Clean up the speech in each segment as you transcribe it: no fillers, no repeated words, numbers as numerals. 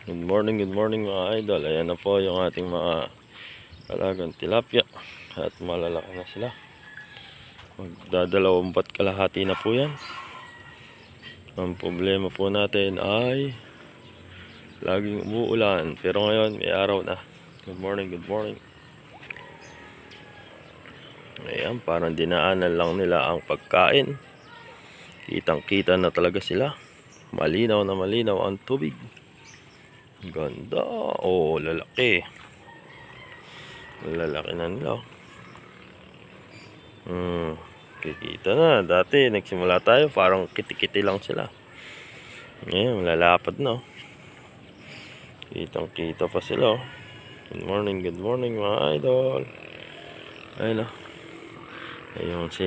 Good morning mga idol. Ayan na po yung ating mga alagang tilapia at malalaki na sila. Magdadalawampat kalahati na po yan. Ang problema po natin ay laging umuulan, pero ngayon may araw na. Good morning. Ayan, parang dinaanan lang nila ang pagkain. Kitang kita na talaga sila. Malinaw na malinaw ang tubig. Ganda. Oh, lalaki. Lalaki na nila. Kikita na. Dati nagsimula tayo parang kiti-kiti lang sila. Ngayon lalapad na. Kitang kita pa sila. Good morning mga idol. Ayun. Ayun si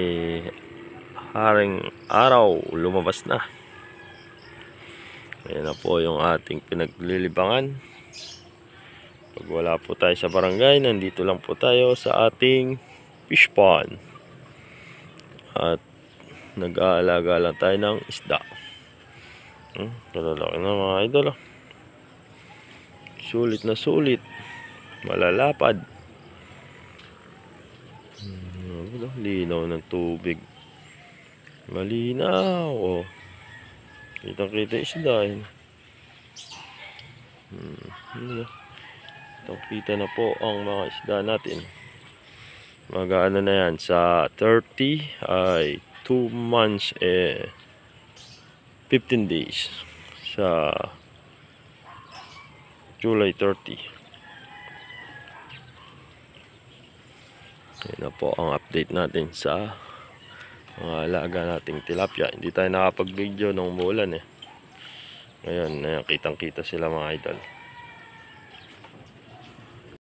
Haring Araw lumabas na. Ayan na po yung ating pinaglilibangan. Pag wala po tayo sa barangay, nandito lang po tayo sa ating fish pond. At nag-aalaga lang tayo ng isda. Kalalaki na mga idol. Sulit na sulit. Malalapad. Linaw ng tubig. Malinaw. Oh. Kitang-kita isda. Kitang-kita na po ang mga isda natin. Mag-ano na yan sa 30 ay 2 months 15 days sa July 30. Yan na po ang update natin sa mga alaga nating tilapia. Hindi tayo nakapag-video nung umulan Ngayon, kitang-kita sila mga idol.